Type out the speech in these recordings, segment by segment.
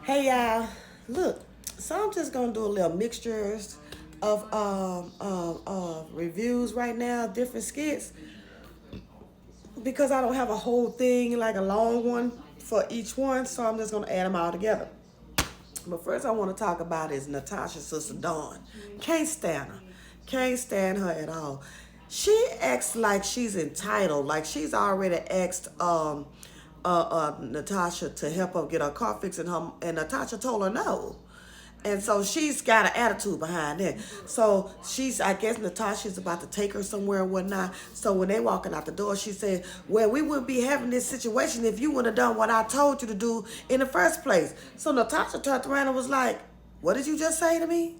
Hey y'all, look. So I'm just gonna do a little mixtures of reviews right now, different skits, because I don't have a whole thing like a long one for each one. So I'm just gonna add them all together. But first, I want to talk about is Natasha's sister Dawn. Can't stand her. Can't stand her at all. She acts like she's entitled, like she's already asked Natasha to help her get her car fixed, and Natasha told her no. And so she's got an attitude behind it. So I guess Natasha's about to take her somewhere and whatnot. So when they walking out the door, she said, well, we wouldn't be having this situation if you would have done what I told you to do in the first place. So Natasha turned around and was like, what did you just say to me?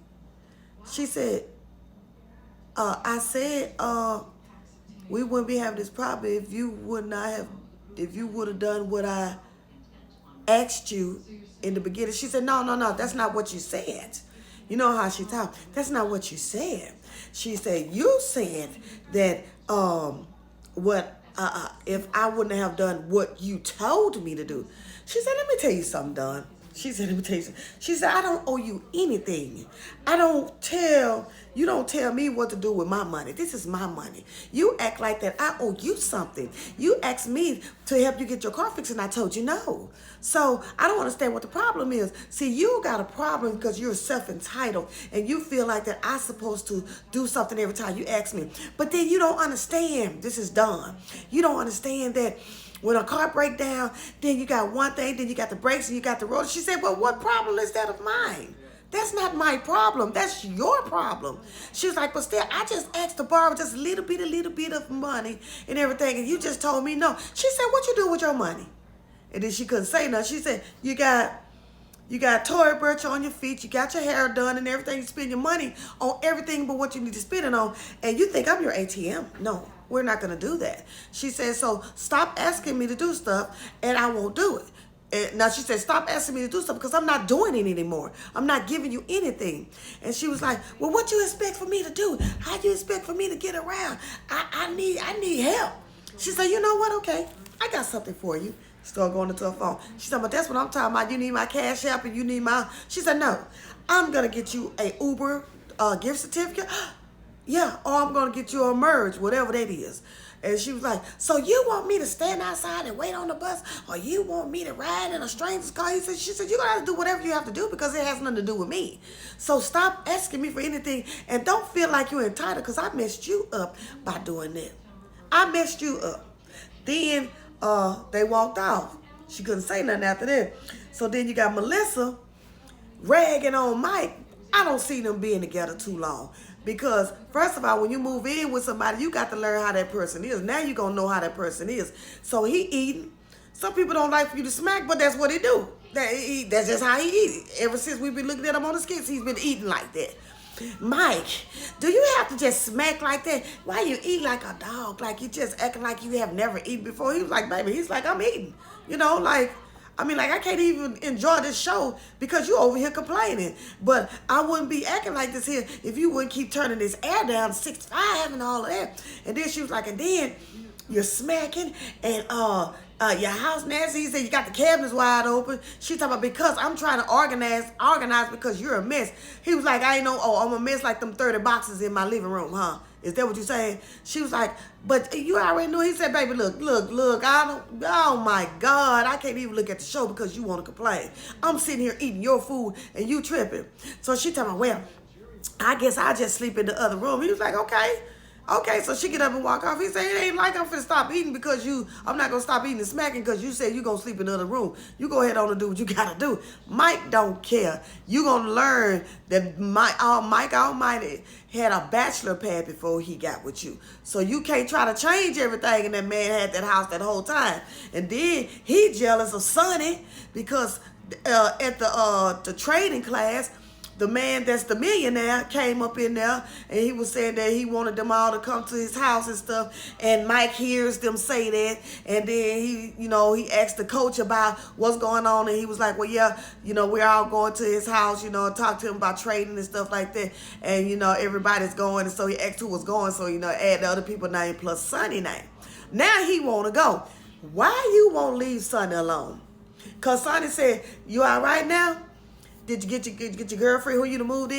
She said, I said, we wouldn't be having this problem if you if you would have done what I asked you in the beginning. She said, no, no, no, that's not what you said. You know how she talked. That's not what you said. She said, you said that what if I wouldn't have done what you told me to do. She said, let me tell you something, Don. She said, let me tell you something. She said, I don't owe you anything. You don't tell me what to do with my money. This is my money. You act like that I owe you something. You asked me to help you get your car fixed and I told you no. So I don't understand what the problem is. See, you got a problem because you're self-entitled and you feel like that I'm supposed to do something every time you ask me. But then you don't understand. This is done. You don't understand that when a car break down, then you got one thing, then you got the brakes and you got the road. She said, well, what problem is that of mine? That's not my problem. That's your problem. She was like, but still, I just asked to borrow just a little bit of money and everything, and you just told me no. She said, what you do with your money? And then she couldn't say nothing. She said, you got Tory Burch on your feet, you got your hair done and everything. You spend your money on everything but what you need to spend it on. And you think I'm your ATM. No, we're not going to do that. She said, so stop asking me to do stuff and I won't do it. And now she said, stop asking me to do stuff because I'm not doing it anymore. I'm not giving you anything. And she was like, well, what you expect for me to do? How you expect for me to get around? I need help. She said, you know what? Okay, I got something for you. Start going into her phone. She said, but that's what I'm talking about. You need my cash app and you need my... She said, no, I'm going to get you a Uber gift certificate. Yeah, or I'm going to get you a merge, whatever that is. And she was like, so you want me to stand outside and wait on the bus? Or you want me to ride in a stranger's car? She said, you're going to have to do whatever you have to do because it has nothing to do with me. So stop asking me for anything and don't feel like you're entitled because I messed you up by doing that. I messed you up. Then they walked off. She couldn't say nothing after that. So then you got Melissa ragging on Mike. I don't see them being together too long. Because, first of all, when you move in with somebody, you got to learn how that person is. Now you're going to know how that person is. So he eating. Some people don't like for you to smack, but that's what he do. That's just how he eat. Ever since we've been looking at him on the skits, he's been eating like that. Mike, do you have to just smack like that? Why you eat like a dog? Like you just acting like you have never eaten before. He was like, baby, he's like, I'm eating. I can't even enjoy this show because you over here complaining. But I wouldn't be acting like this here if you wouldn't keep turning this air down to 65 and all of that. And then she was like, and then you're smacking and your house nasty. He said you got the cabinets wide open. She talking about because I'm trying to organize because you're a mess. He was like, I ain't know, I'm a mess like them 30 boxes in my living room, huh? Is that what you saying? She was like, but you already knew. He said, baby, look, oh my God, I can't even look at the show because you want to complain. I'm sitting here eating your food and you tripping. So she talking about, well, I guess I just sleep in the other room. He was like, okay. Okay, so she get up and walk off. He said, it ain't like I'm finna stop eating because I'm not gonna stop eating and smacking because you said you gonna sleep in the other room. You go ahead on and do what you gotta do. Mike don't care. You gonna learn that Mike Almighty had a bachelor pad before he got with you. So you can't try to change everything, and that man had that house that whole time. And then he jealous of Sonny because at the trading class, the man that's the millionaire came up in there and he was saying that he wanted them all to come to his house and stuff. And Mike hears them say that. And then he asked the coach about what's going on. And he was like, well, yeah, we're all going to his house, and talk to him about trading and stuff like that. And, everybody's going. And so he asked who was going. So, add the other people's name plus Sonny name. Now he want to go. Why you won't leave Sonny alone? Cause Sonny said, "You all right now? Did you get your girlfriend who you done moved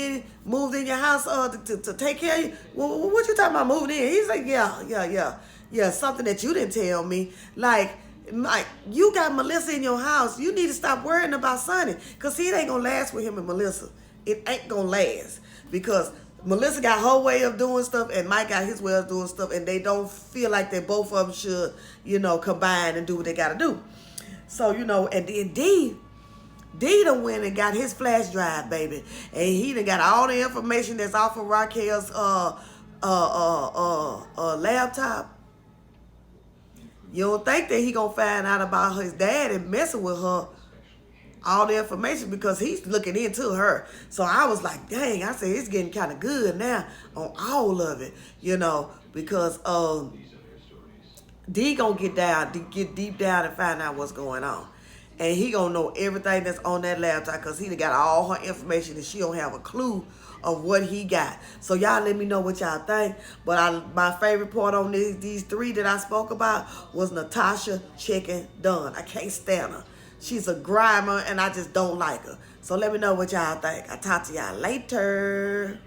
in your house to take care of you? What you talking about moving in?" He's like, yeah, something that you didn't tell me. Like you got Melissa in your house. You need to stop worrying about Sonny, cause he ain't gonna last with him and Melissa. It ain't gonna last because Melissa got her way of doing stuff and Mike got his way of doing stuff, and they don't feel like that both of them should, combine and do what they gotta do. So, and then D done went and got his flash drive, baby. And he done got all the information that's off of Raquel's laptop. You don't think that he gonna find out about his dad and messing with her all the information because he's looking into her. So I was like, dang, I said it's getting kind of good now on all of it, because D gonna get deep down and find out what's going on. And he gonna know everything that's on that laptop because he done got all her information and she don't have a clue of what he got. So y'all let me know what y'all think. But my favorite part on these three that I spoke about was Natasha checking Dawn. I can't stand her. She's a grimer and I just don't like her. So let me know what y'all think. I'll talk to y'all later.